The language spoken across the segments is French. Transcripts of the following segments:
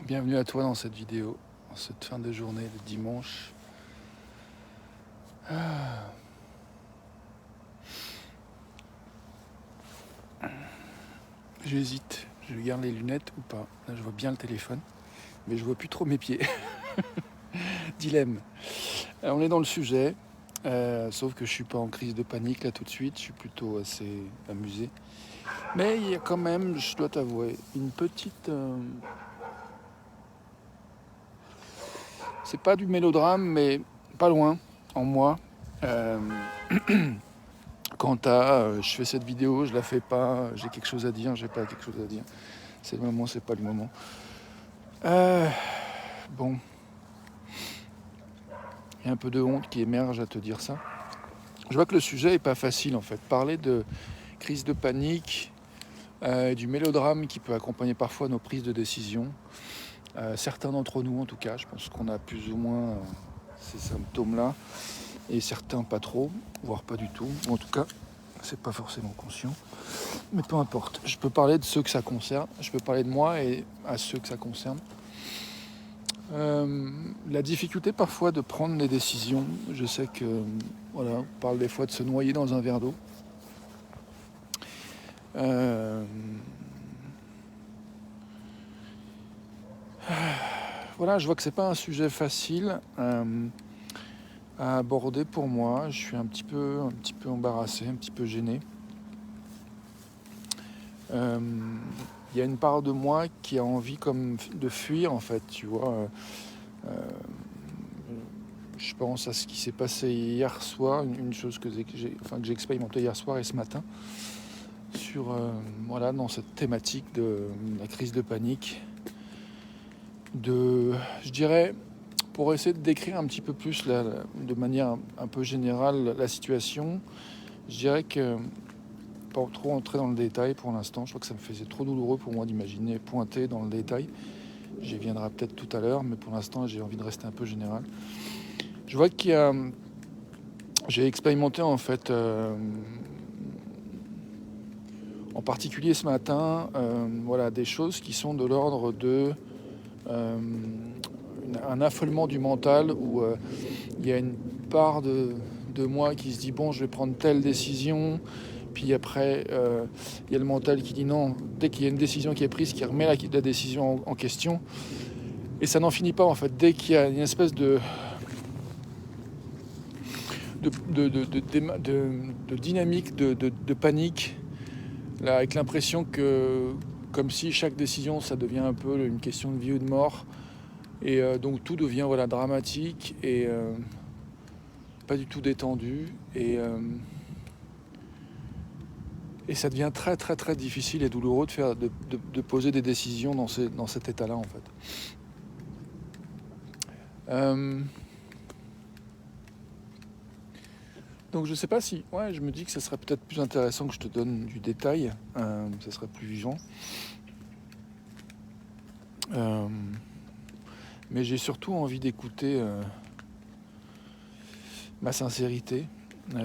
Bienvenue à toi dans cette vidéo, en cette fin de journée de dimanche. J'hésite, je garde les lunettes ou pas. Là, je vois bien le téléphone, mais je vois plus trop mes pieds. Dilemme. Alors, on est dans le sujet, sauf que je suis pas en crise de panique là tout de suite, je suis plutôt assez amusé. Mais il y a quand même, je dois t'avouer, une petite... c'est pas du mélodrame, mais pas loin, en moi. Euh, Quant à je fais cette vidéo, je la fais pas, j'ai quelque chose à dire, j'ai pas quelque chose à dire. C'est le moment, c'est pas le moment. Euh, bon, il y a un peu de honte qui émerge à te dire ça. Je vois que le sujet est pas facile en fait. Parler de crise de panique, du mélodrame qui peut accompagner parfois nos prises de décision. Certains d'entre nous en tout cas, je pense qu'on a plus ou moins ces symptômes-là, et certains pas trop, voire pas du tout, ou en tout cas, c'est pas forcément conscient. Mais peu importe, je peux parler de ceux que ça concerne, je peux parler de moi et à ceux que ça concerne. La difficulté parfois de prendre des décisions, je sais que voilà, on parle des fois de se noyer dans un verre d'eau. Voilà, je vois que c'est pas un sujet facile à aborder pour moi. Je suis un petit peu embarrassé, un petit peu gêné. Il y a une part de moi qui a envie comme de fuir en fait, tu vois. Je pense à ce qui s'est passé hier soir, une chose que j'ai expérimenté hier soir et ce matin, sur voilà, dans cette thématique de la crise de panique, je dirais, pour essayer de décrire un petit peu plus de manière un peu générale la situation, je dirais que pas trop entrer dans le détail pour l'instant, je crois que ça me faisait trop douloureux pour moi d'imaginer pointer dans le détail. J'y viendrai peut-être tout à l'heure, mais pour l'instant j'ai envie de rester un peu général. Je vois qu'il y a, j'ai expérimenté en fait, en particulier ce matin, voilà, des choses qui sont de l'ordre de euh, un affolement du mental où il y a une part de moi qui se dit bon, je vais prendre telle décision. Puis après, il y a le mental qui dit non, dès qu'il y a une décision qui est prise, qui remet la décision en question. Et ça n'en finit pas en fait. Dès qu'il y a une espèce de dynamique, de panique, là, avec l'impression que, comme si chaque décision, ça devient un peu une question de vie ou de mort. Et donc tout devient voilà, dramatique et pas du tout détendu. Et ça devient très très très difficile et douloureux de poser des décisions dans cet état-là en fait. Donc je sais pas si, je me dis que ça serait peut-être plus intéressant que je te donne du détail, ça serait plus vivant. Mais j'ai surtout envie d'écouter ma sincérité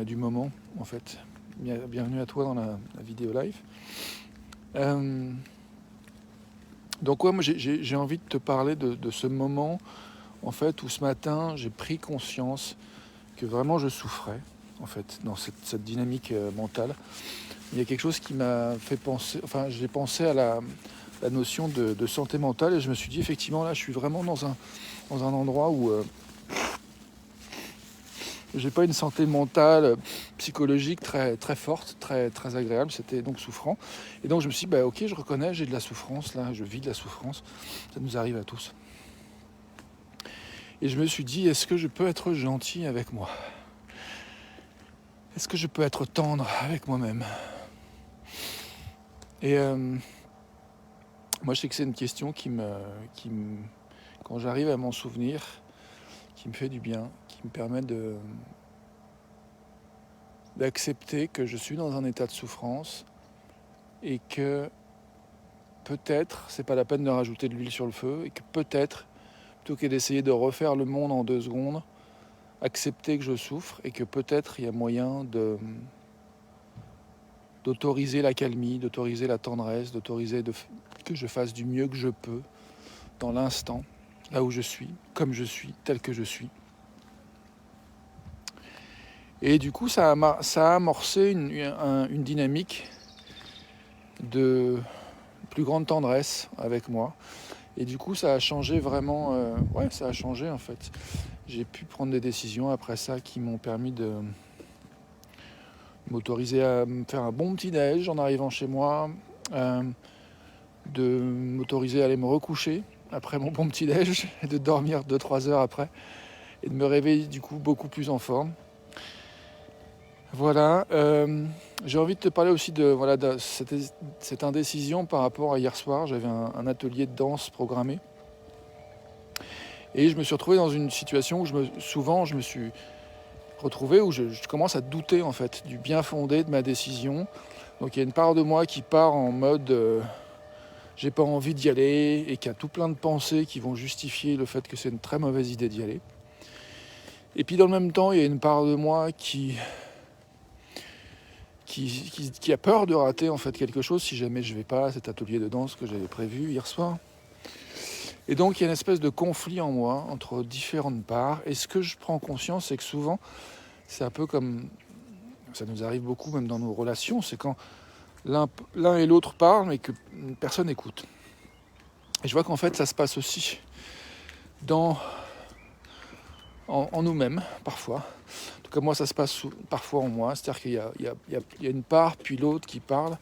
du moment en fait. Bienvenue à toi dans la vidéo live. Donc moi j'ai envie de te parler de ce moment en fait où ce matin j'ai pris conscience que vraiment je souffrais en fait dans cette dynamique mentale. Il y a quelque chose qui m'a fait penser, enfin j'ai pensé à la notion de santé mentale et je me suis dit effectivement là je suis vraiment dans un endroit où j'ai pas une santé mentale, psychologique très, très forte, très, très agréable, c'était donc souffrant. Et donc je me suis dit, ok, je reconnais, j'ai de la souffrance là, je vis de la souffrance, ça nous arrive à tous. Et je me suis dit, est-ce que je peux être gentil avec moi ? Est-ce que je peux être tendre avec moi-même ? Et moi je sais que c'est une question qui me, quand j'arrive à m'en souvenir, qui me fait du bien, qui me permet d'accepter que je suis dans un état de souffrance et que peut-être, c'est pas la peine de rajouter de l'huile sur le feu, et que peut-être, plutôt que d'essayer de refaire le monde en 2 secondes, accepter que je souffre et que peut-être il y a moyen d'autoriser la calmie, d'autoriser la tendresse, que je fasse du mieux que je peux dans l'instant, là où je suis, comme je suis, tel que je suis. Et du coup, ça a amorcé une dynamique de plus grande tendresse avec moi. Et du coup, ça a changé vraiment. Ça a changé en fait. J'ai pu prendre des décisions après ça qui m'ont permis de m'autoriser à me faire un bon petit-déj en arrivant chez moi, de m'autoriser à aller me recoucher après mon bon petit-déj et de dormir 2-3 heures après et de me réveiller du coup beaucoup plus en forme. Voilà, j'ai envie de te parler aussi de cette indécision par rapport à hier soir. J'avais un atelier de danse programmé et je me suis retrouvé dans une situation où souvent je me suis retrouvé où je commence à douter en fait du bien fondé de ma décision. Donc il y a une part de moi qui part en mode j'ai pas envie d'y aller et qui a tout plein de pensées qui vont justifier le fait que c'est une très mauvaise idée d'y aller. Et puis dans le même temps, il y a une part de moi qui a peur de rater en fait quelque chose si jamais je vais pas à cet atelier de danse que j'avais prévu hier soir. Et donc il y a une espèce de conflit en moi entre différentes parts. Et ce que je prends conscience, c'est que souvent, c'est un peu comme ça nous arrive beaucoup même dans nos relations, c'est quand l'un et l'autre parlent mais que personne n'écoute. Et je vois qu'en fait ça se passe aussi en nous-mêmes parfois. En tout cas moi ça se passe parfois en moi, c'est-à-dire qu'il y a une part puis l'autre qui parle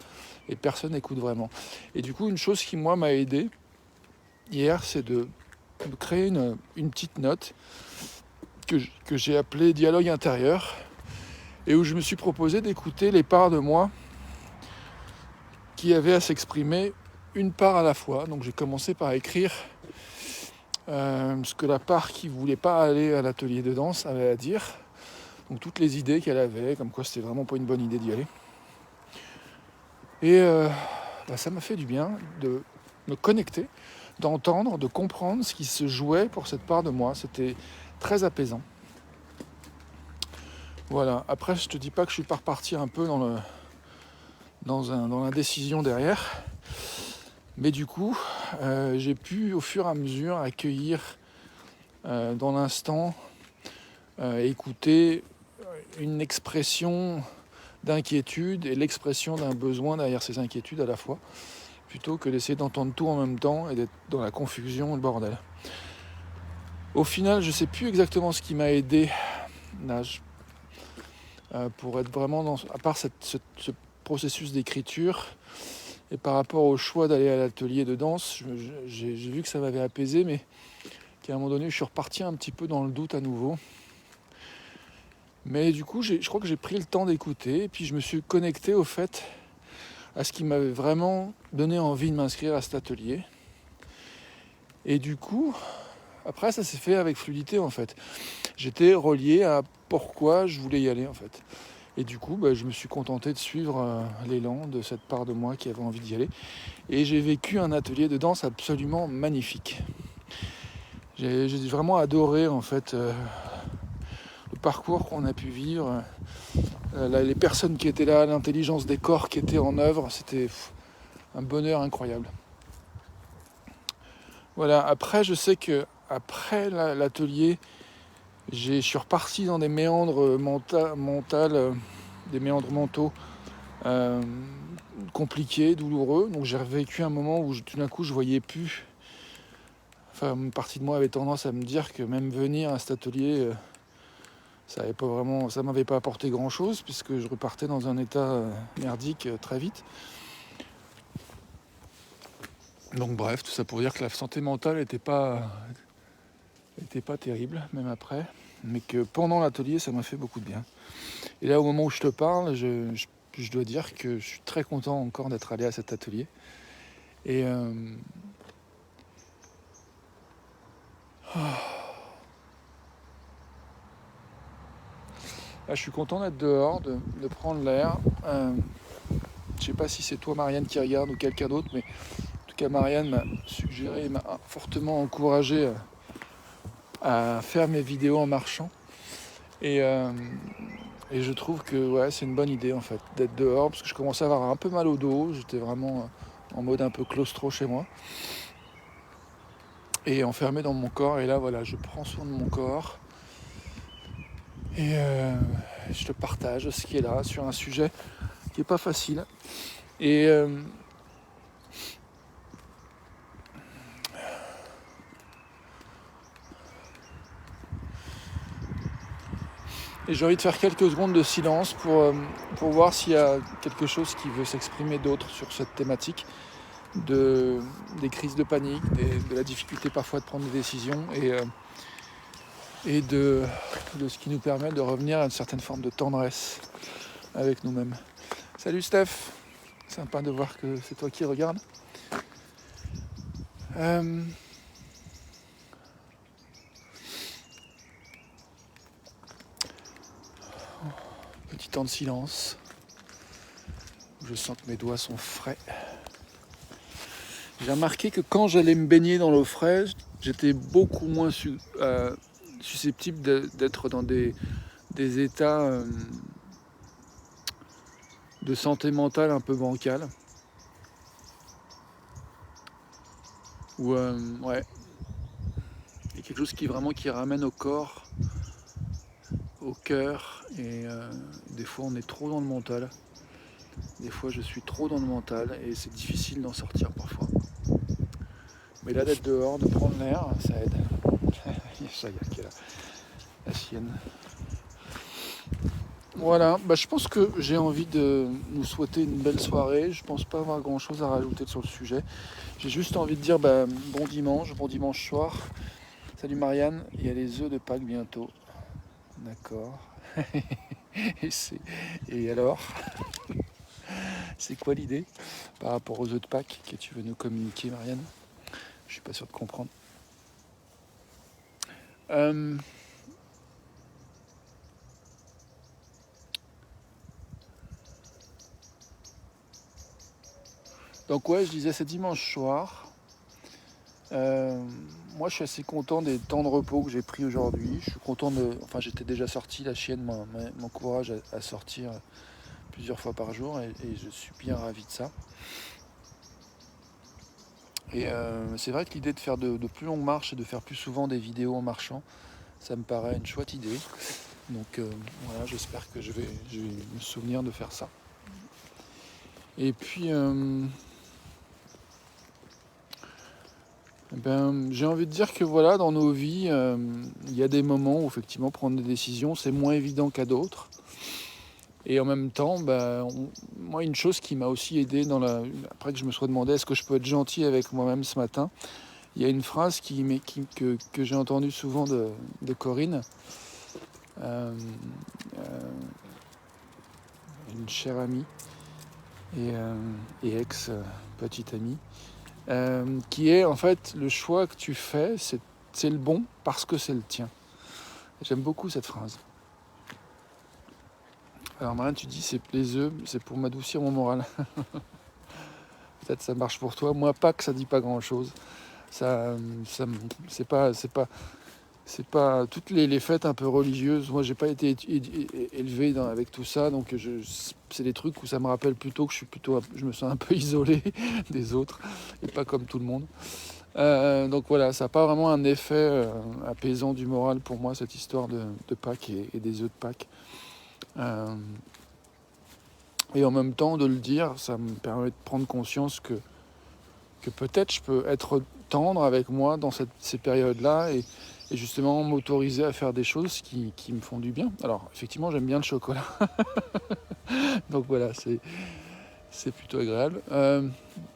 et personne n'écoute vraiment. Et du coup une chose qui moi m'a aidé hier, c'est de créer une petite note que j'ai appelée dialogue intérieur et où je me suis proposé d'écouter les parts de moi qui avaient à s'exprimer une part à la fois. Donc j'ai commencé par écrire ce que la part qui ne voulait pas aller à l'atelier de danse avait à dire. Donc toutes les idées qu'elle avait, comme quoi c'était vraiment pas une bonne idée d'y aller. Et ça m'a fait du bien de me connecter, d'entendre, de comprendre ce qui se jouait pour cette part de moi. C'était très apaisant. Voilà, après je te dis pas que je suis pas reparti un peu dans l'indécision derrière. Mais du coup, j'ai pu au fur et à mesure accueillir dans l'instant, écouter une expression d'inquiétude et l'expression d'un besoin derrière ces inquiétudes à la fois, plutôt que d'essayer d'entendre tout en même temps et d'être dans la confusion et le bordel. Au final, je ne sais plus exactement ce qui m'a aidé là, pour être vraiment à part ce processus d'écriture, et par rapport au choix d'aller à l'atelier de danse, j'ai vu que ça m'avait apaisé, mais qu'à un moment donné, je suis reparti un petit peu dans le doute à nouveau. Mais du coup, je crois que j'ai pris le temps d'écouter, et puis je me suis connecté au fait, à ce qui m'avait vraiment donné envie de m'inscrire à cet atelier. Et du coup, après, ça s'est fait avec fluidité, en fait. J'étais relié à pourquoi je voulais y aller, en fait. Et du coup, je me suis contenté de suivre l'élan de cette part de moi qui avait envie d'y aller. Et j'ai vécu un atelier de danse absolument magnifique. J'ai vraiment adoré en fait le parcours qu'on a pu vivre, les personnes qui étaient là, l'intelligence des corps qui étaient en œuvre. C'était un bonheur incroyable. Voilà, après je sais que après l'atelier, je suis reparti dans des méandres des méandres mentaux compliqués, douloureux. Donc j'ai revécu un moment où tout d'un coup je voyais plus. Enfin, une partie de moi avait tendance à me dire que même venir à cet atelier, ça m'avait pas apporté grand-chose, puisque je repartais dans un état merdique très vite. Donc bref, tout ça pour dire que la santé mentale était pas terrible, même après, mais que pendant l'atelier, ça m'a fait beaucoup de bien. Et là, au moment où je te parle, je dois dire que je suis très content encore d'être allé à cet atelier. Et là, je suis content d'être dehors, de prendre l'air. Je sais pas si c'est toi, Marianne, qui regarde ou quelqu'un d'autre, mais en tout cas, Marianne m'a suggéré, m'a fortement encouragé à faire mes vidéos en marchant. Et je trouve que c'est une bonne idée en fait d'être dehors, parce que je commençais à avoir un peu mal au dos. J'étais vraiment en mode un peu claustro chez moi. et enfermé dans mon corps. Et là, voilà, je prends soin de mon corps et je te partage ce qui est là sur un sujet qui n'est pas facile. Et j'ai envie de faire quelques secondes de silence pour voir s'il y a quelque chose qui veut s'exprimer d'autre sur cette thématique des crises de panique, de la difficulté parfois de prendre des décisions et de ce qui nous permet de revenir à une certaine forme de tendresse avec nous-mêmes. Salut Steph, sympa de voir que c'est toi qui regardes. Petit temps de silence. Je sens que mes doigts sont frais. J'ai remarqué que quand j'allais me baigner dans l'eau fraîche, j'étais beaucoup moins susceptible d'être dans des états de santé mentale un peu bancale. Ou ouais, il y a quelque chose qui ramène au corps, au cœur, et des fois on est trop dans le mental. Des fois je suis trop dans le mental et c'est difficile d'en sortir parfois. Mais là d'être dehors, de prendre l'air, ça aide. Il y a Chaya qui est là, la chienne. Voilà, je pense que j'ai envie de nous souhaiter une belle soirée. Je pense pas avoir grand chose à rajouter sur le sujet. J'ai juste envie de dire bon dimanche soir. Salut Marianne, il y a les œufs de Pâques bientôt. D'accord. Et alors c'est quoi l'idée par rapport aux œufs de Pâques que tu veux nous communiquer, Marianne? Je suis pas sûr de comprendre. Donc ouais, je disais c'est dimanche soir. Moi je suis assez content des temps de repos que j'ai pris aujourd'hui. Je suis content j'étais déjà sorti, la chienne m'encourage à sortir plusieurs fois par jour et je suis bien ravi de ça. Et c'est vrai que l'idée de faire de plus longues marches et de faire plus souvent des vidéos en marchant, ça me paraît une chouette idée. Donc voilà, j'espère que je vais me souvenir de faire ça. Et puis j'ai envie de dire que voilà, dans nos vies, il y a des moments où effectivement prendre des décisions, c'est moins évident qu'à d'autres. Et en même temps, moi, une chose qui m'a aussi aidé après que je me sois demandé est-ce que je peux être gentil avec moi-même ce matin, il y a une phrase que j'ai entendue souvent de Corinne, une chère amie et ex-petite amie, qui est en fait le choix que tu fais, c'est le bon parce que c'est le tien. J'aime beaucoup cette phrase. Alors Marine, tu dis c'est les œufs, c'est pour m'adoucir mon moral. Peut-être ça marche pour toi. Moi, Pâques, ça dit pas grand-chose. C'est pas toutes les fêtes un peu religieuses. Moi, j'ai pas été élevé avec tout ça, donc c'est des trucs où ça me rappelle plutôt que je me sens un peu isolé des autres et pas comme tout le monde. Donc voilà, ça n'a pas vraiment un effet apaisant du moral pour moi, cette histoire de Pâques et des œufs de Pâques. Et en même temps, de le dire, ça me permet de prendre conscience que peut-être je peux être tendre avec moi dans ces périodes-là et justement m'autoriser à faire des choses qui me font du bien. Alors, effectivement, j'aime bien le chocolat. Donc voilà, c'est plutôt agréable.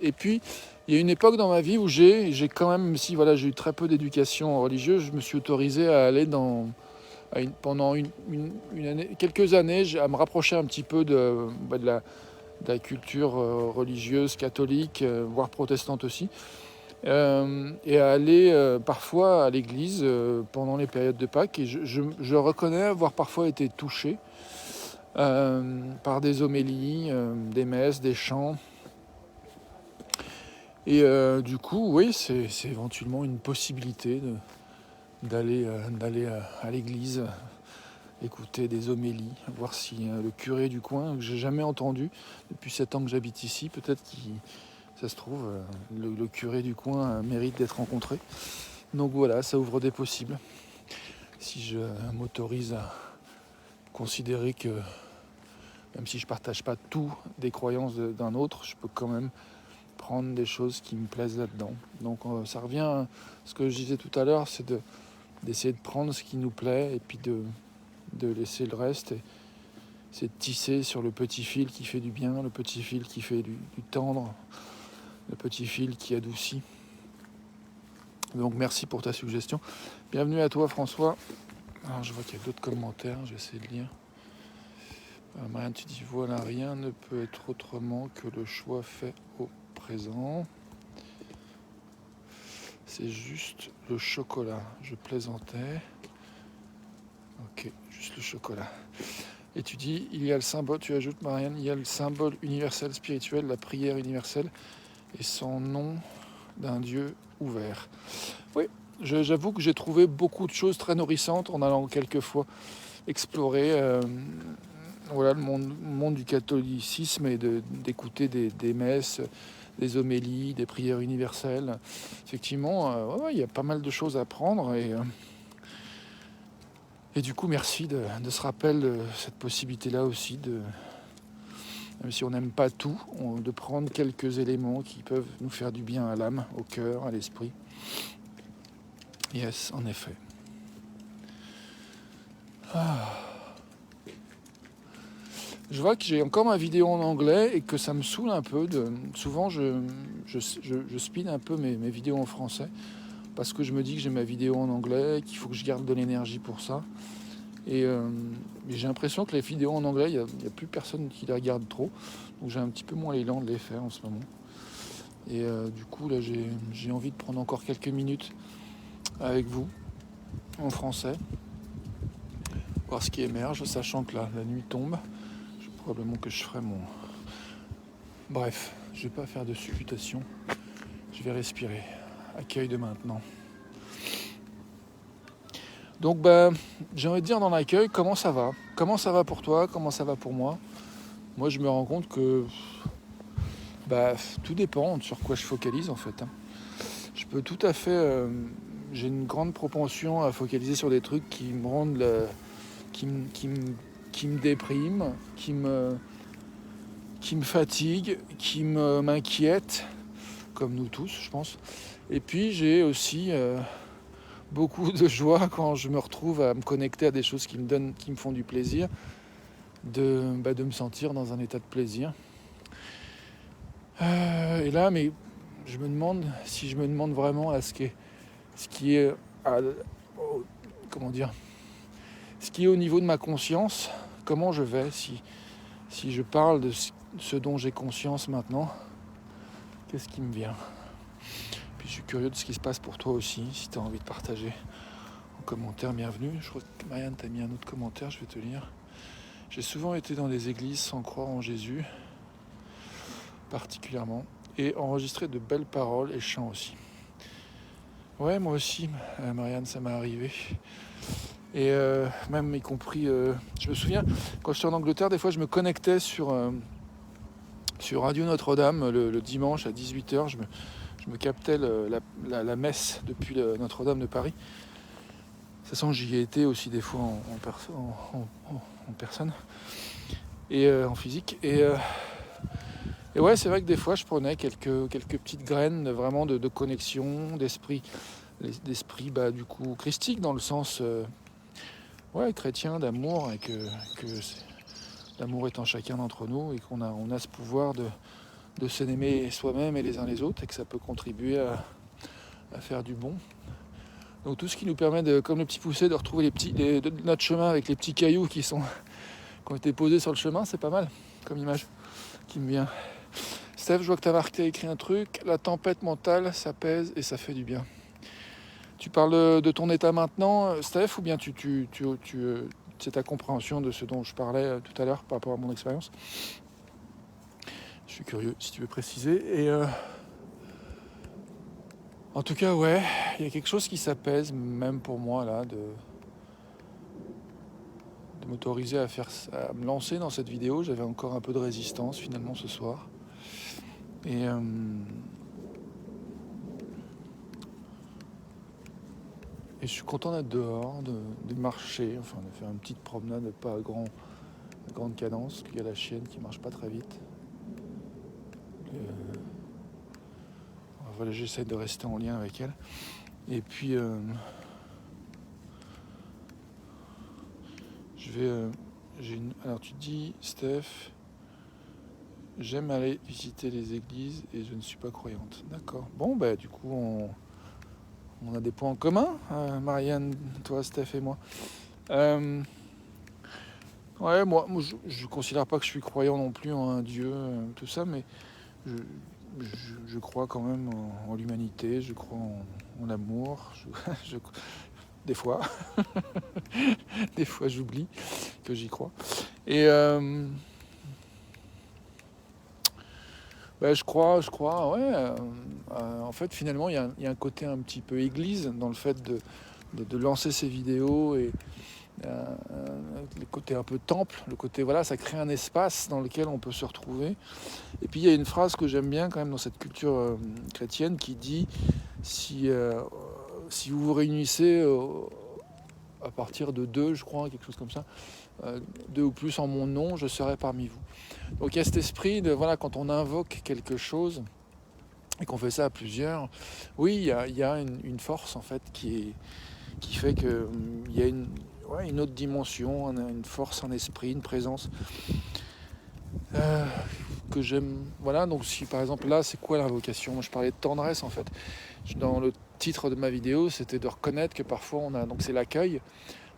Et puis, il y a une époque dans ma vie où j'ai quand même, si voilà, j'ai eu très peu d'éducation religieuse, je me suis autorisé à aller pendant une année, quelques années, à me rapprocher un petit peu de la culture religieuse catholique, voire protestante aussi, et à aller parfois à l'église pendant les périodes de Pâques. Et je reconnais avoir parfois été touché par des homélies, des messes, des chants. Et du coup, oui, c'est éventuellement une possibilité d'aller à l'église, écouter des homélies, voir si le curé du coin, que j'ai jamais entendu depuis 7 ans que j'habite ici, peut-être ça se trouve, le curé du coin mérite d'être rencontré. Donc voilà, ça ouvre des possibles. Si je m'autorise à considérer que, même si je ne partage pas tout des croyances d'un autre, je peux quand même prendre des choses qui me plaisent là-dedans. Donc ça revient à ce que je disais tout à l'heure, c'est d'essayer de prendre ce qui nous plaît et puis de laisser le reste. Et c'est de tisser sur le petit fil qui fait du bien, le petit fil qui fait du tendre, le petit fil qui adoucit. Donc merci pour ta suggestion. Bienvenue à toi François. Alors je vois qu'il y a d'autres commentaires, je vais essayer de lire. Marianne, tu dis voilà, rien ne peut être autrement que le choix fait au présent. C'est juste le chocolat. Je plaisantais. Ok, juste le chocolat. Et tu dis, il y a le symbole, tu ajoutes Marianne, il y a le symbole universel spirituel, la prière universelle, et son nom d'un Dieu ouvert. Oui, j'avoue que j'ai trouvé beaucoup de choses très nourrissantes en allant quelquefois explorer le monde du catholicisme et d'écouter des messes, des homélies, des prières universelles. Effectivement, il y a pas mal de choses à apprendre et du coup, merci de ce rappel, de cette possibilité-là aussi, même si on n'aime pas tout, de prendre quelques éléments qui peuvent nous faire du bien à l'âme, au cœur, à l'esprit. Yes, en effet. Je vois que j'ai encore ma vidéo en anglais et que ça me saoule un peu. Souvent, je speed un peu mes vidéos en français parce que je me dis que j'ai ma vidéo en anglais, qu'il faut que je garde de l'énergie pour ça. Et j'ai l'impression que les vidéos en anglais, il n'y a plus personne qui les regarde trop. Donc j'ai un petit peu moins l'élan de les faire en ce moment. Et du coup, là, j'ai envie de prendre encore quelques minutes avec vous, en français, voir ce qui émerge, sachant que là, la nuit tombe. Probablement que je ferai mon... Bref, je ne vais pas faire de supputation. Je vais respirer. Accueil de maintenant. Donc, j'ai envie de dire dans l'accueil, comment ça va ? Comment ça va pour toi ? Comment ça va pour moi ? Moi, je me rends compte que tout dépend sur quoi je focalise, en fait. Je peux tout à fait... j'ai une grande propension à focaliser sur des trucs qui me rendent... qui me dépriment, qui me fatigue, qui m'inquiète, comme nous tous, je pense. Et puis j'ai aussi beaucoup de joie quand je me retrouve à me connecter à des choses qui me font du plaisir, de me sentir dans un état de plaisir. Et là, mais je me demande vraiment à ce qui est au niveau de ma conscience, comment je vais, si je parle de ce dont j'ai conscience maintenant, qu'est-ce qui me vient ? Puis je suis curieux de ce qui se passe pour toi aussi, si tu as envie de partager en commentaire, bienvenue. Je crois que Marianne t'a mis un autre commentaire, je vais te lire. J'ai souvent été dans des églises sans croire en Jésus, particulièrement, et enregistré de belles paroles et chants aussi. Ouais, moi aussi, Marianne, ça m'est arrivé. Et même y compris, je me souviens, quand j'étais en Angleterre, des fois je me connectais sur Radio Notre-Dame le dimanche à 18h, je me captais la messe depuis Notre-Dame de Paris. De toute façon, j'y ai été aussi des fois en personne et en physique. Et ouais, c'est vrai que des fois, je prenais quelques petites graines vraiment de connexion, d'esprit du coup christique, dans le sens chrétien, d'amour, et que l'amour est en chacun d'entre nous et qu'on a ce pouvoir de s'aimer soi-même et les uns les autres, et que ça peut contribuer à faire du bon. Donc tout ce qui nous permet, comme le petit poussé, de retrouver notre chemin avec les petits cailloux qui ont été posés sur le chemin, c'est pas mal comme image qui me vient. Steph, je vois que tu as écrit un truc, la tempête mentale s'apaise et ça fait du bien. Tu parles de ton état maintenant, Steph, ou bien c'est ta compréhension de ce dont je parlais tout à l'heure par rapport à mon expérience ? Je suis curieux si tu veux préciser. Et en tout cas, ouais, il y a quelque chose qui s'apaise, même pour moi, là, de m'autoriser à me lancer dans cette vidéo. J'avais encore un peu de résistance, finalement, ce soir. Et Et je suis content d'être dehors, de marcher, enfin de faire une petite promenade, pas à grande cadence, qu'il y a la chienne qui marche pas très vite. Euh, voilà, j'essaie de rester en lien avec elle. Et puis, je vais... Alors tu dis, Steph, j'aime aller visiter les églises et je ne suis pas croyante. D'accord. Bon, bah du coup, on a des points en commun, Marianne, toi, Steph et moi. Ouais, moi je considère pas que je suis croyant non plus en un Dieu, tout ça, mais je, je crois quand même en l'humanité, je crois en l'amour. Des fois, des fois j'oublie que j'y crois. Et bah, je crois, ouais. En fait, finalement, il y a un côté un petit peu église dans le fait de lancer ces vidéos et le côté un peu temple, le côté, voilà, ça crée un espace dans lequel on peut se retrouver. Et puis, il y a une phrase que j'aime bien quand même dans cette culture chrétienne qui dit si vous vous réunissez à partir de deux, je crois, quelque chose comme ça, deux ou plus en mon nom, je serai parmi vous. Donc il y a cet esprit de, voilà, quand on invoque quelque chose et qu'on fait ça à plusieurs, oui, il y a une force en fait qui fait qu'il y a une autre dimension, une force, un esprit, une présence euh, que j'aime. Voilà, donc si par exemple là, c'est quoi l'invocation? Moi je parlais de tendresse en fait. Dans le titre de ma vidéo, c'était de reconnaître que parfois on a, donc c'est l'accueil.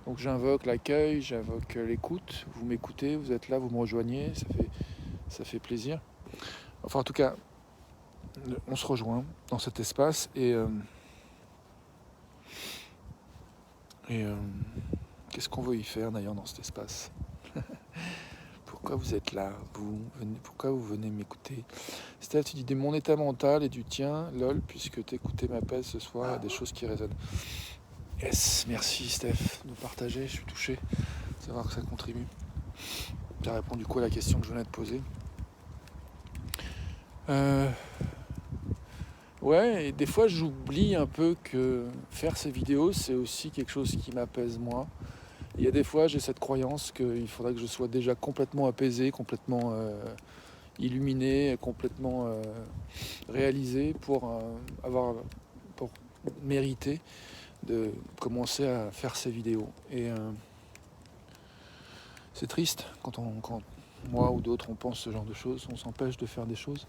Donc j'invoque l'accueil, j'invoque l'écoute, vous m'écoutez, vous êtes là, vous me rejoignez, ça fait plaisir. Enfin en tout cas, on se rejoint dans cet espace et qu'est-ce qu'on veut y faire d'ailleurs dans cet espace? Pourquoi vous êtes là, pourquoi vous venez m'écouter? Steph, tu dis de mon état mental et du tien, lol, puisque t'écoutais ma pèse ce soir, des choses qui résonnent. Yes, merci Steph de partager, je suis touché de savoir que ça contribue. Tu as répondu quoi à la question que je venais de poser? Ouais, et des fois j'oublie un peu que faire ces vidéos, c'est aussi quelque chose qui m'apaise moi. Il y a des fois j'ai cette croyance qu'il faudrait que je sois déjà complètement apaisé, complètement illuminé, complètement réalisé pour mériter de commencer à faire ces vidéos. Et c'est triste quand moi ou d'autres on pense ce genre de choses, on s'empêche de faire des choses.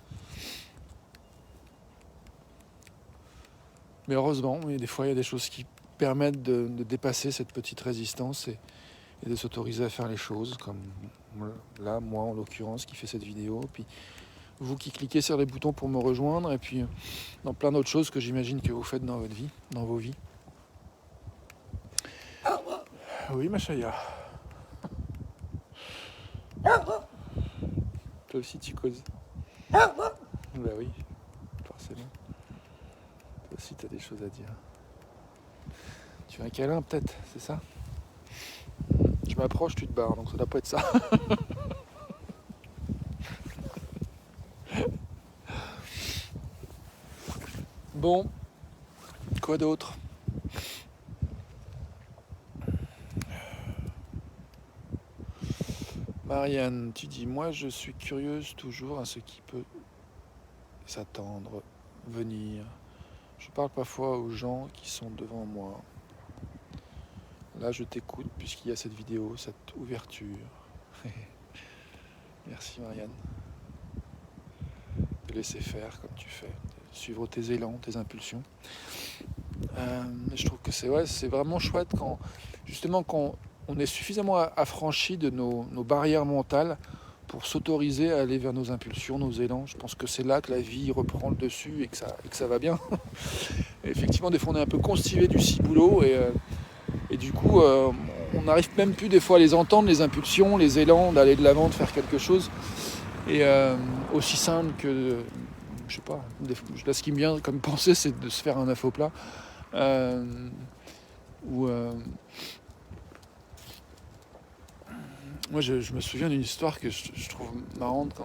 Mais heureusement, des fois il y a des choses qui permettent de dépasser cette petite résistance et de s'autoriser à faire les choses, comme là, moi en l'occurrence, qui fait cette vidéo, puis vous qui cliquez sur les boutons pour me rejoindre, et puis dans plein d'autres choses que j'imagine que vous faites dans votre vie, dans vos vies. Oui, ma chaya. Toi aussi tu causes. Bah oui, forcément. Toi aussi t'as des choses à dire. Tu veux un câlin peut-être, c'est ça? Je m'approche, tu te barres, donc ça doit pas être ça. Bon, quoi d'autre? Marianne, tu dis, moi je suis curieuse toujours à ce qui peut s'attendre, venir. Je parle parfois aux gens qui sont devant moi. Là je t'écoute puisqu'il y a cette vidéo, cette ouverture. Merci Marianne. De laisser faire comme tu fais, de suivre tes élans, tes impulsions. Je trouve que c'est vraiment chouette quand on est suffisamment affranchi de nos barrières mentales pour s'autoriser à aller vers nos impulsions, nos élans. Je pense que c'est là que la vie reprend le dessus et que ça va bien. Et effectivement, des fois, on est un peu constivé du ciboulot et du coup, on n'arrive même plus des fois à les entendre, les impulsions, les élans, d'aller de l'avant, de faire quelque chose. Et aussi simple que, je sais pas, là, ce qui me vient comme pensée, c'est de se faire un œuf au plat. Moi je me souviens d'une histoire que je trouve marrante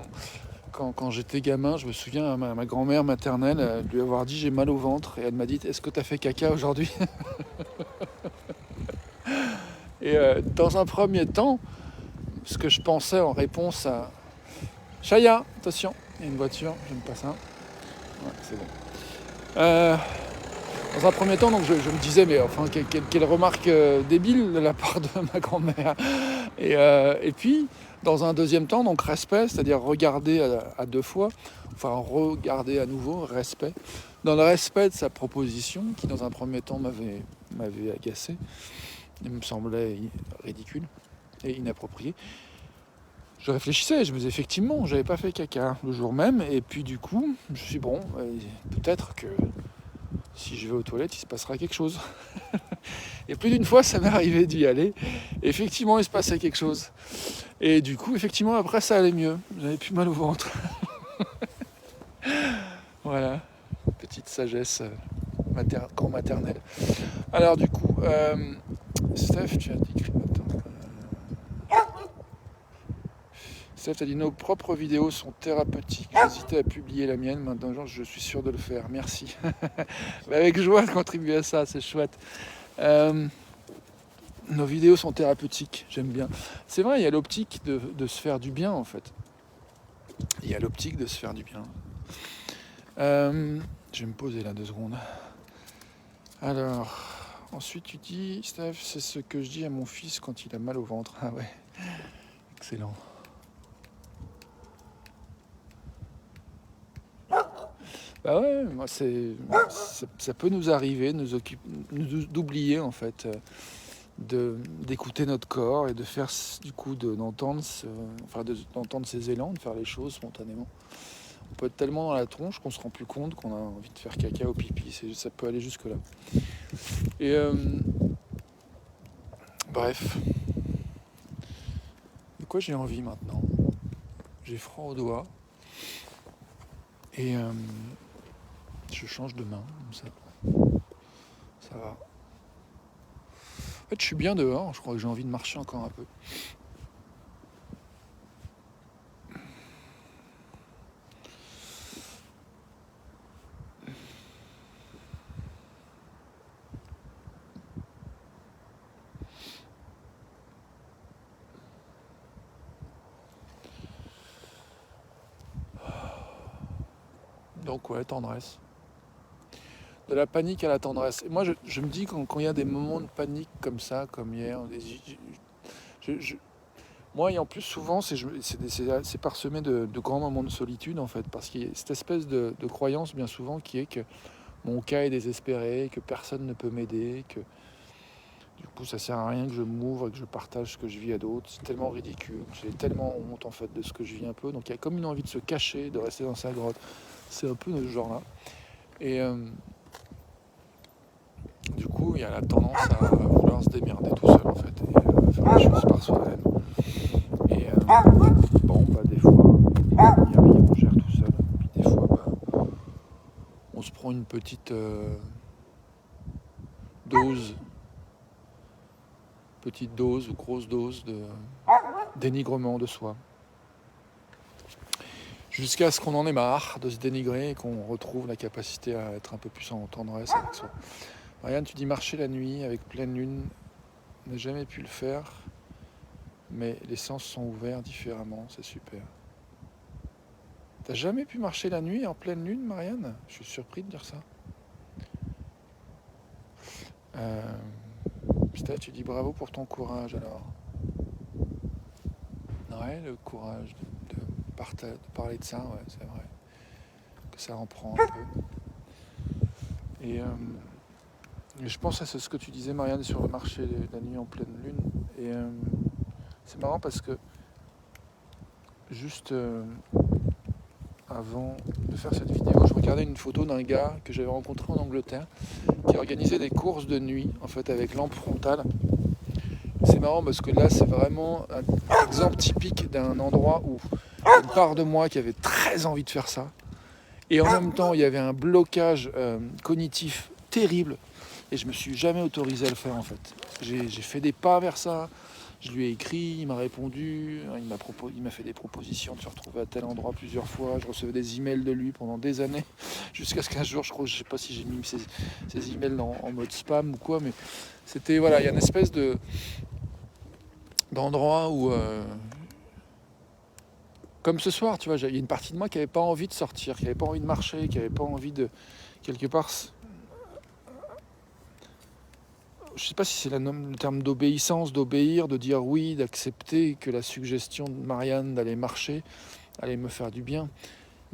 quand j'étais gamin, je me souviens à ma grand-mère maternelle lui avoir dit j'ai mal au ventre et elle m'a dit est-ce que tu as fait caca aujourd'hui? Et dans un premier temps, ce que je pensais en réponse à Chaya, attention, il y a une voiture, j'aime pas ça. Ouais, c'est bon. Dans un premier temps, donc je me disais, mais enfin, quelle remarque débile de la part de ma grand-mère. Et puis, dans un deuxième temps, donc respect, c'est-à-dire regarder à deux fois, enfin regarder à nouveau, respect. Dans le respect de sa proposition, qui dans un premier temps m'avait agacé, et me semblait ridicule et inapproprié. Je réfléchissais, je me disais effectivement, j'avais pas fait caca le jour même, et puis du coup, je me suis dit, bon, peut-être que si je vais aux toilettes, il se passera quelque chose. Et plus d'une fois, ça m'est arrivé d'y aller. Et effectivement, il se passait quelque chose. Et du coup, effectivement, après, ça allait mieux. J'avais plus mal au ventre. Voilà, petite sagesse grand maternelle. Alors du coup, Steph, tu as dit... Steph a dit nos propres vidéos sont thérapeutiques. J'hésitais à publier la mienne, maintenant je suis sûr de le faire. Merci. Avec joie de contribuer à ça, c'est chouette. Nos vidéos sont thérapeutiques, j'aime bien. C'est vrai, il y a l'optique de se faire du bien en fait. Il y a l'optique de se faire du bien. Je vais me poser là 2 secondes. Alors, ensuite tu dis, Steph, c'est ce que je dis à mon fils quand il a mal au ventre. Ah ouais, excellent. Bah ouais, moi ça peut nous arriver, d'oublier en fait, d'écouter notre corps et de faire du coup d'entendre ces élans, de faire les choses spontanément. On peut être tellement dans la tronche qu'on se rend plus compte qu'on a envie de faire caca ou pipi, ça peut aller jusque là. Et bref, de quoi j'ai envie maintenant? J'ai froid aux doigts et je change de main, comme ça va. En fait, je suis bien dehors, je crois que j'ai envie de marcher encore un peu. Donc ouais, tendresse. De la panique à la tendresse. Et moi, je me dis quand il y a des moments de panique comme ça, comme hier, moi, et en plus, souvent, c'est parsemé de grands moments de solitude, en fait, parce qu'il y a cette espèce de croyance, bien souvent, qui est que mon cas est désespéré, que personne ne peut m'aider, que du coup, ça sert à rien que je m'ouvre et que je partage ce que je vis à d'autres. C'est tellement ridicule. J'ai tellement honte, en fait, de ce que je vis un peu. Donc, il y a comme une envie de se cacher, de rester dans sa grotte. C'est un peu de ce genre-là. Et du coup, il y a la tendance à vouloir se démerder tout seul, en fait, et faire les choses par soi-même. Et bon, bah, des fois, il y arrive, on gère tout seul. Puis des fois, bah, on se prend une petite dose ou grosse dose de dénigrement de soi. Jusqu'à ce qu'on en ait marre de se dénigrer et qu'on retrouve la capacité à être un peu plus en tendresse avec soi. Marianne, tu dis marcher la nuit avec pleine lune. Je n'ai jamais pu le faire, mais les sens sont ouverts différemment, c'est super. T'as jamais pu marcher la nuit en pleine lune, Marianne? Je suis surpris de dire ça. Tu dis bravo pour ton courage alors. Ouais, le courage de parler de ça, ouais, c'est vrai. Que ça en prend un peu. Et je pense à ce que tu disais, Marianne, sur le marché de la nuit en pleine lune. Et c'est marrant parce que juste avant de faire cette vidéo, je regardais une photo d'un gars que j'avais rencontré en Angleterre qui organisait des courses de nuit, en fait, avec lampe frontale. C'est marrant parce que là, c'est vraiment un exemple typique d'un endroit où il y a une part de moi qui avait très envie de faire ça. Et en même temps, il y avait un blocage cognitif terrible. Et je me suis jamais autorisé à le faire, en fait. J'ai fait des pas vers ça. Je lui ai écrit, il m'a répondu, il m'a fait des propositions de se retrouver à tel endroit plusieurs fois. Je recevais des emails de lui pendant des années, jusqu'à ce qu'un jour, je sais pas si j'ai mis ces emails en mode spam ou quoi, mais c'était, voilà, il y a une espèce d'endroit où, comme ce soir, tu vois, il y a une partie de moi qui n'avait pas envie de sortir, qui n'avait pas envie de marcher, qui n'avait pas envie de, quelque part, je sais pas si c'est le terme d'obéissance, d'obéir, de dire oui, d'accepter que la suggestion de Marianne d'aller marcher allait me faire du bien.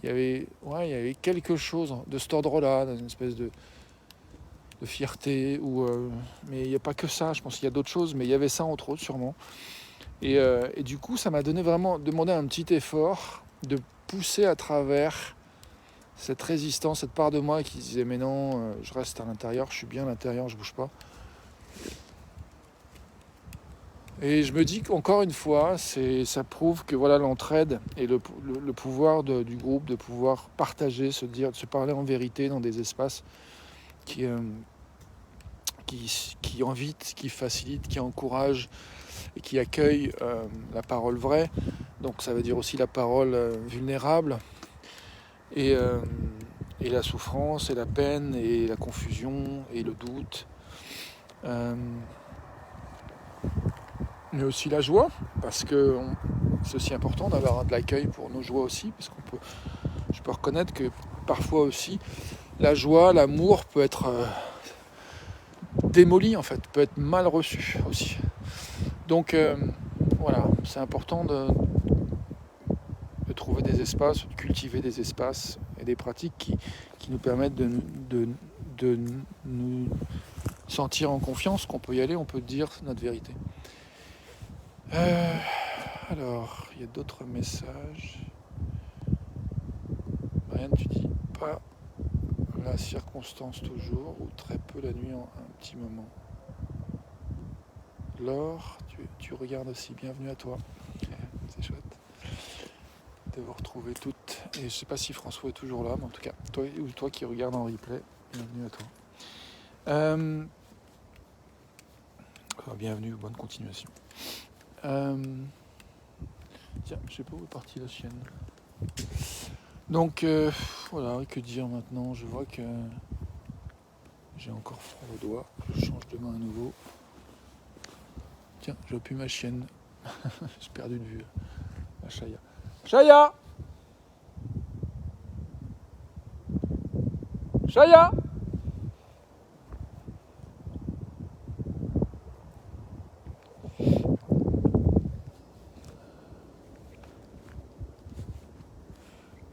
Il y avait quelque chose de cet ordre-là, une espèce de fierté, mais il n'y a pas que ça, je pense qu'il y a d'autres choses, mais il y avait ça entre autres sûrement. Et du coup, ça m'a demandé un petit effort de pousser à travers cette résistance, cette part de moi qui disait mais non, je reste à l'intérieur, je suis bien à l'intérieur, je bouge pas. Et je me dis qu'encore une fois, ça prouve que voilà l'entraide et le pouvoir du groupe, de pouvoir partager, de se parler en vérité dans des espaces qui invitent, qui facilitent, qui encouragent et qui accueillent la parole vraie. Donc ça veut dire aussi la parole vulnérable et la souffrance et la peine et la confusion et le doute. Mais aussi la joie, parce que c'est aussi important d'avoir de l'accueil pour nos joies aussi, parce je peux reconnaître que parfois aussi, la joie, l'amour peut être démoli en fait, peut être mal reçu aussi. Donc voilà, c'est important de trouver des espaces, de cultiver des espaces et des pratiques qui nous permettent de nous sentir en confiance, qu'on peut y aller, on peut dire notre vérité. Alors, il y a d'autres messages. Rien, tu dis pas la circonstance toujours, ou très peu la nuit en un petit moment. Laure, tu regardes aussi, bienvenue à toi. C'est chouette de vous retrouver toutes. Et je sais pas si François est toujours là, mais en tout cas, toi qui regardes en replay, bienvenue à toi. Bienvenue, bonne continuation. Tiens, je sais pas où est partie la chienne. Donc voilà, que dire maintenant? Je vois que j'ai encore froid aux doigts. Je change de main à nouveau. Tiens, j'ai plus ma chienne. J'ai perdu de vue. La Chaya. Chaya! Chaya!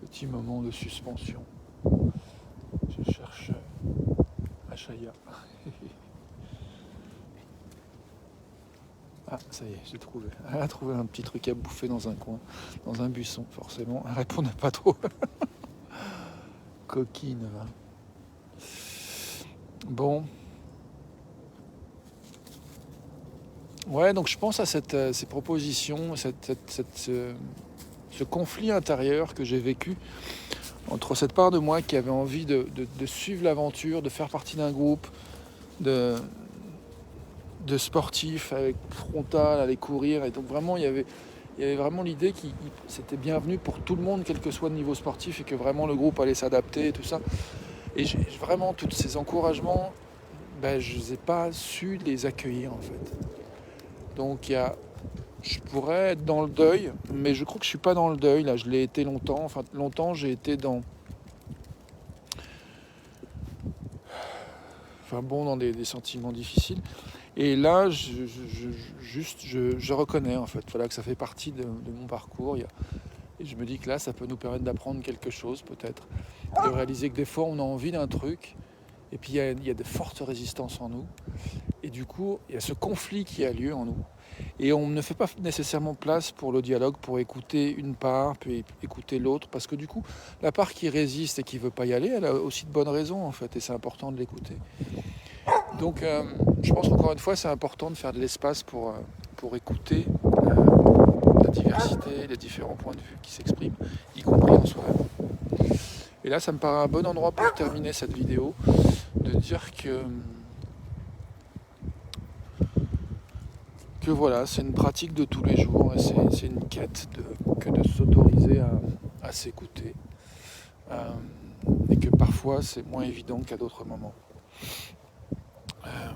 Petit moment de suspension. Je cherche Chaya. Ah, ça y est, j'ai trouvé. Elle a trouvé un petit truc à bouffer dans un coin, dans un buisson, forcément. Elle répondait pas trop. Coquine, là. Bon. Ouais, donc je pense à ces propositions, ce conflit intérieur que j'ai vécu entre cette part de moi qui avait envie de suivre l'aventure, de faire partie d'un groupe, de sportifs avec frontal, aller courir. Et donc vraiment, il y avait vraiment l'idée que c'était bienvenu pour tout le monde, quel que soit le niveau sportif, et que vraiment le groupe allait s'adapter et tout ça. Et vraiment, tous ces encouragements, je n'ai pas su les accueillir en fait. Donc je pourrais être dans le deuil, mais je crois que je ne suis pas dans le deuil. Là, je l'ai été longtemps. Enfin, longtemps, j'ai été dans des sentiments difficiles. Et là, je reconnais en fait, voilà, que ça fait partie de mon parcours. Et je me dis que là, ça peut nous permettre d'apprendre quelque chose peut-être, de réaliser que des fois, on a envie d'un truc, et puis il y a de fortes résistances en nous. Et du coup, il y a ce conflit qui a lieu en nous. Et on ne fait pas nécessairement place pour le dialogue, pour écouter une part, puis écouter l'autre, parce que du coup, la part qui résiste et qui ne veut pas y aller, elle a aussi de bonnes raisons en fait, et c'est important de l'écouter. Donc je pense qu'encore une fois, c'est important de faire de l'espace pour écouter la diversité, les différents points de vue qui s'expriment, y compris en soi-même. Et là, ça me paraît un bon endroit pour terminer cette vidéo, de dire que que voilà, c'est une pratique de tous les jours et c'est une quête que de s'autoriser à s'écouter. Et que parfois c'est moins évident qu'à d'autres moments. Euh,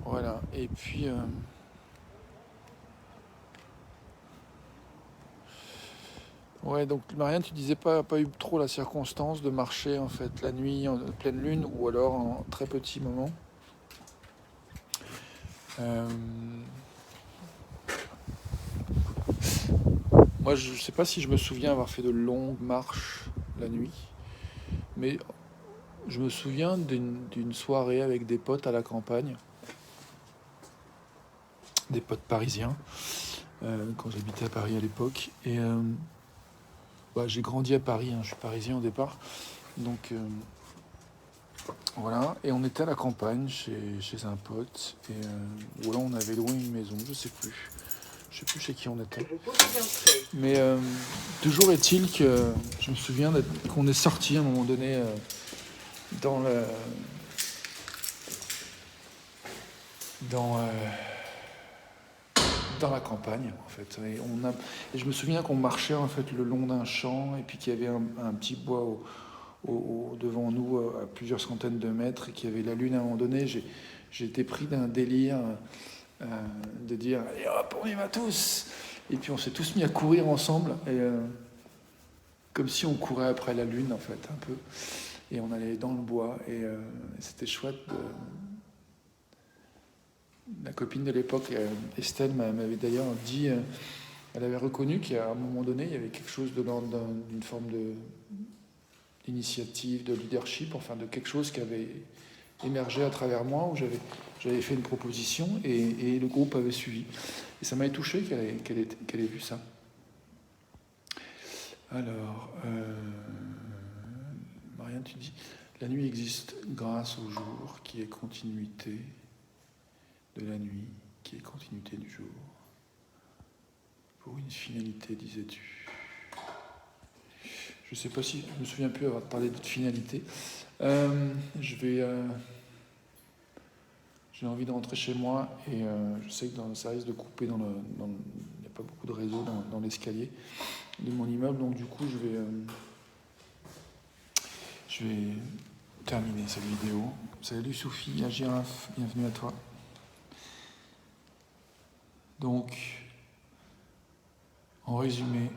voilà, et puis ouais, donc Marianne, tu disais pas eu trop la circonstance de marcher en fait la nuit en pleine lune ou alors en très petit moment. Euh, Moi, je sais pas si je me souviens avoir fait de longues marches la nuit, mais je me souviens d'une soirée avec des potes à la campagne, des potes parisiens, quand j'habitais à Paris à l'époque. Et bah, j'ai grandi à Paris, hein, je suis parisien au départ. Donc voilà, et on était à la campagne chez un pote, et ou alors on avait loué une maison, je sais plus. Je sais plus chez qui on était. Mais toujours est-il que je me souviens qu'on est sorti à un moment donné dans le dans dans la campagne en fait. Et je me souviens qu'on marchait en fait le long d'un champ et puis qu'il y avait un petit bois devant nous à plusieurs centaines de mètres et qu'il y avait la lune à un moment donné. J'ai été pris d'un délire euh, de dire allez hop on y va tous. Et puis on s'est tous mis à courir ensemble et comme si on courait après la lune en fait un peu. Et on allait dans le bois et c'était chouette. La copine de l'époque, Estelle, m'avait d'ailleurs dit, elle avait reconnu qu'à un moment donné, il y avait quelque chose de l'ordre d'une forme d'initiative, de leadership, enfin de quelque chose qui avait émergé à travers moi, où j'avais fait une proposition et le groupe avait suivi. Et ça m'avait touché qu'elle ait vu ça. Alors, Marianne, tu dis, la nuit existe grâce au jour qui est continuité de la nuit, qui est continuité du jour. Pour une finalité, disais-tu. Je ne sais pas si je me souviens plus avoir parlé de finalité. J'ai envie de rentrer chez moi et je sais que ça risque de couper il n'y a pas beaucoup de réseau dans l'escalier de mon immeuble, donc du coup je vais terminer cette vidéo. Salut Sophie, la girafe, bienvenue à toi. Donc, en résumé,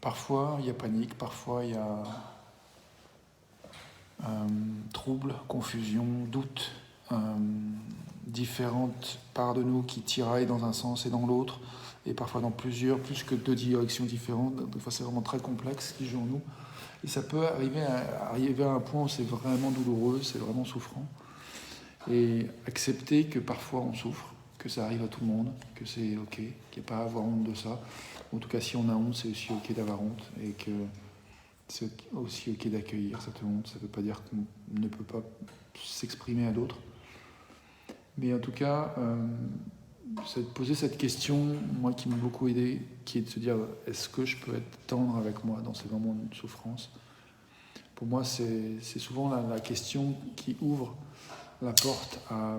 parfois il y a panique, parfois il y a trouble, confusion, doute, différentes parts de nous qui tiraillent dans un sens et dans l'autre, et parfois dans plus que deux directions différentes. Des fois c'est vraiment très complexe ce qui joue en nous. Et ça peut arriver à un point où c'est vraiment douloureux, c'est vraiment souffrant. Et accepter que parfois on souffre, que ça arrive à tout le monde, que c'est ok, qu'il n'y a pas à avoir honte de ça. En tout cas, si on a honte, c'est aussi ok d'avoir honte et que c'est aussi ok d'accueillir cette honte. Ça ne veut pas dire qu'on ne peut pas s'exprimer à d'autres. Mais en tout cas, c'est de poser cette question, moi qui m'a beaucoup aidé, qui est de se dire est-ce que je peux être tendre avec moi dans ces moments de souffrance. Pour moi, c'est souvent la question qui ouvre la porte à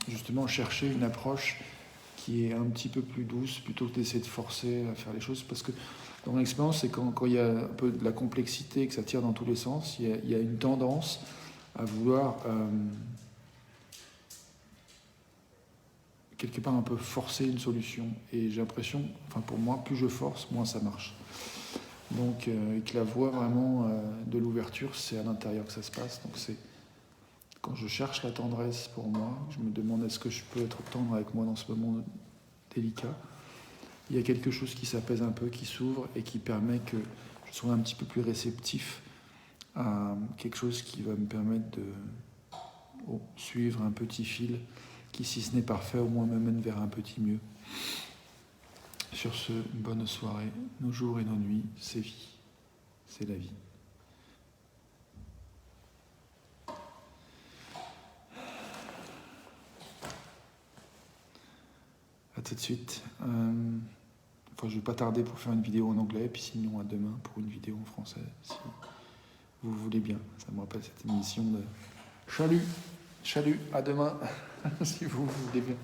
justement chercher une approche qui est un petit peu plus douce plutôt que d'essayer de forcer à faire les choses. Parce que dans mon expérience, c'est quand il y a un peu de la complexité et que ça tire dans tous les sens, il y a une tendance à vouloir quelque part un peu forcer une solution. Et j'ai l'impression, enfin pour moi, plus je force, moins ça marche. Donc, et que la voie vraiment de l'ouverture, c'est à l'intérieur que ça se passe. Donc c'est quand je cherche la tendresse pour moi, je me demande est-ce que je peux être tendre avec moi dans ce moment délicat. Il y a quelque chose qui s'apaise un peu, qui s'ouvre et qui permet que je sois un petit peu plus réceptif à quelque chose qui va me permettre de suivre un petit fil qui, si ce n'est parfait, au moins me mène vers un petit mieux. Sur ce, bonne soirée. Nos jours et nos nuits, c'est vie. C'est la vie. À tout de suite. Je ne vais pas tarder pour faire une vidéo en anglais, puis sinon à demain pour une vidéo en français, si vous voulez bien. Ça me rappelle cette émission de Chalut, à demain, si vous voulez bien.